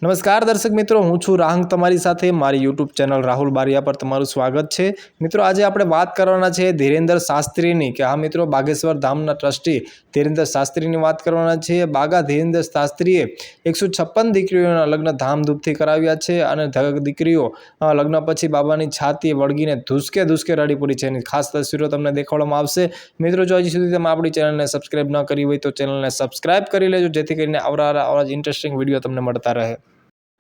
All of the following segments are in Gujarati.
નમસ્કાર દર્શક મિત્રો, હું છું રાહંગ તમારી સાથે મારી યુટ્યુબ ચેનલ રાહુલ બારિયા પર તમારું સ્વાગત છે। મિત્રો, આજે આપણે વાત કરવાના છે ધીરેન્દ્ર શાસ્ત્રીની કે આ મિત્રો બાગેશ્વર ધામના ટ્રસ્ટી ધીરેન્દ્ર શાસ્ત્રીની વાત કરવાના છે। બાગા ધીરેન્દ્ર શાસ્ત્રીએ 156 દીકરીઓના લગ્ન ધામધૂમથી કરાવ્યા છે અને દીકરીઓ લગ્ન પછી બાબાની છાતીએ વળગીને ધુસકે રડી પડી છે। એની ખાસ તસવીરો તમને દેખાડવામાં આવશે। મિત્રો, જો હજી સુધી તમે આપણી ચેનલને સબસ્ક્રાઇબ ન કરી હોય તો ચેનલને સબસ્ક્રાઇબ કરી લેજો, જેથી કરીને આવા જ ઇન્ટરેસ્ટિંગ વિડીયો તમને મળતા રહે।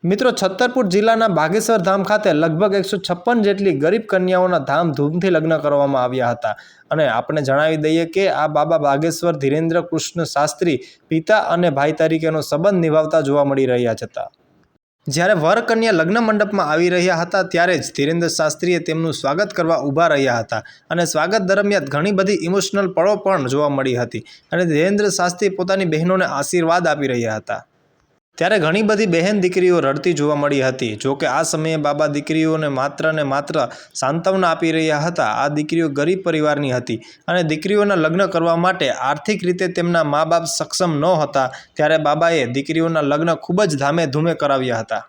મિત્રો, છત્તરપુર જિલ્લાના બાગેશ્વર ધામ ખાતે લગભગ 156 જેટલી ગરીબ કન્યાઓના ધામધૂમથી લગ્ન કરવામાં આવ્યા હતા અને આપણે જણાવી દઈએ કે આ બાબા બાગેશ્વર ધીરેન્દ્ર કૃષ્ણ શાસ્ત્રી પિતા અને ભાઈ તરીકેનો સંબંધ નિભાવતા જોવા મળી રહ્યા હતા। જ્યારે વર કન્યા લગ્ન મંડપમાં આવી રહ્યા હતા ત્યારે જ ધીરેન્દ્ર શાસ્ત્રીએ તેમનું સ્વાગત કરવા ઊભા રહ્યા હતા અને સ્વાગત દરમિયાન ઘણી બધી ઇમોશનલ પળો પણ જોવા મળી હતી અને ધીરેન્દ્ર શાસ્ત્રી પોતાની બહેનોને આશીર્વાદ આપી રહ્યા હતા। ત્યારે ઘણી બધી બહેન દીકરીઓ રડતી જોવા મળી હતી। જોકે આ સમયે બાબા દીકરીઓને માત્ર સાંત્વના આપી રહ્યા હતા। આ દીકરીઓ ગરીબ પરિવારની હતી અને દીકરીઓના લગ્ન કરવા માટે આર્થિક રીતે તેમના મા બાપ સક્ષમ ન હતા। ત્યારે બાબાએ દીકરીઓના લગ્ન ખૂબ જ ધામે ધૂમે કરાવ્યા હતા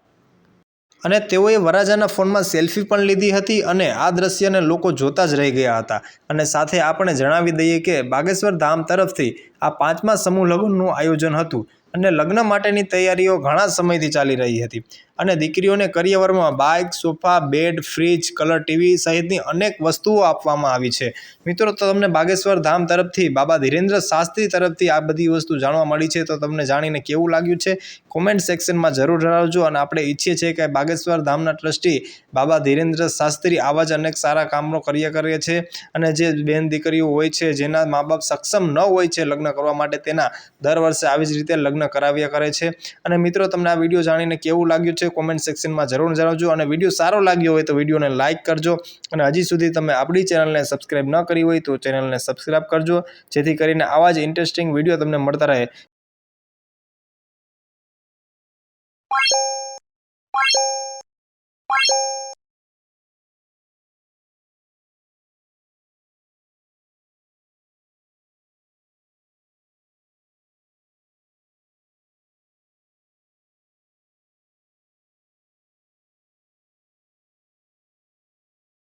અને તેઓએ વરરાજાના ફોનમાં સેલ્ફી પણ લીધી હતી અને આ દ્રશ્યને લોકો જોતા જ રહી ગયા હતા। અને સાથે આપણે જણાવી દઈએ કે બાગેશ્વર ધામ તરફથી આ 5મા સમૂહ લગ્નનું આયોજન હતું અને લગ્ન માટેની તૈયારીઓ ઘણા સમયથી ચાલી રહી હતી અને દીકરીઓને કરિયરમાં bike, sofa, bed, fridge, colour TV સહિતની અનેક વસ્તુઓ આપવામાં આવી છે। મિત્રો, તો તમને બાગેશ્વર ધામ તરફથી બાબા ધીરેન્દ્ર શાસ્ત્રી તરફથી આ બધી વસ્તુ જાણવા મળી છે, તો તમને જાણીને કેવું લાગ્યું છે કોમેન્ટ સેક્શનમાં જરૂર જણાવજો। અને આપણે ઈચ્છીએ છીએ કે બાગેશ્વર ધામના ટ્રસ્ટી બાબા ધીરેન્દ્ર શાસ્ત્રી આવા જ અનેક સારા કામો કર્યા કરે છે અને જે બેન દીકરીઓ હોય છે જેના મા બાપ સક્ષમ ન હોય છે લગ્ન કરવા માટે, તેના દર વર્ષે આવી જ રીતે લગ્ન કરાવ્યા કરે છે। અને મિત્રો, તમને આ વિડીયો જાણીને કેવું લાગ્યું છે કોમેન્ટ સેક્શનમાં જરૂર જણાવજો અને વિડીયો સારો લાગ્યો હોય તો વિડીયોને લાઇક કરજો અને હજી સુધી તમે આપણી ચેનલને સબસ્ક્રાઇબ ન કરી હોય તો ચેનલને સબસ્ક્રાઇબ કરજો, જેથી કરીને આવા જ ઇન્ટરેસ્ટિંગ વિડીયો તમને મળતા રહે।